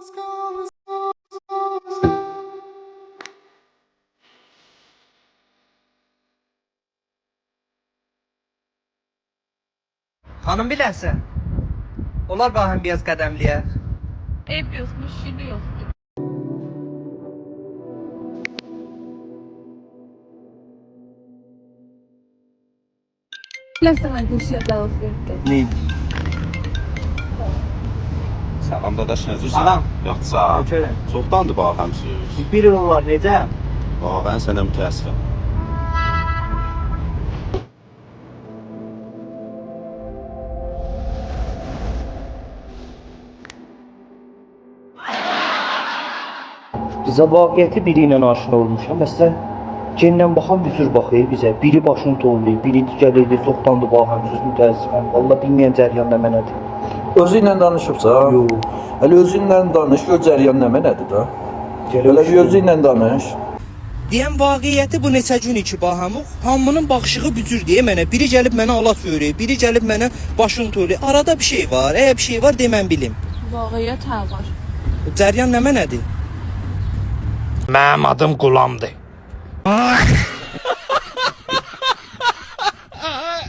Hanım bilərsən, olar baxın biraz qədəmliyər. Ev yokmuş, şili yok. Lasana gülşe dağıtırdı. Ne? Salam dadaş, necəsən? Salam. Yoxsa? Ökələm. Çoxdandır bağlamsınız. Bir il olar, necə? Ben sənə mütəəssifəm. Bizə vaqiyyəti biri ilə aşina olmuşam. Məsələn, gendən baxan bir cür baxır bizə. Biri başını tovlayır, biri digəri çoxdandır baxamsız, mütəəssifəm. Valla bilməyən cəryan nə mənədir. Özü ilə danışıbsa? Yox. Hələ özü ilə danış, gör cəryan nə mənədir da. Hələ bir özü ilə danış. Deyəm vaqiyyəti bu neçə gün iki bahamıq, hamının baxışığı bücür deyə mənə. Biri gəlib mənə alat görür, biri gəlib mənə başını tovlayır. Arada bir şey var, əgər bir şey var demən bilim. Vaqiyyət hə var. Cəryan nə mənədir? Mənim adım Qulamdır.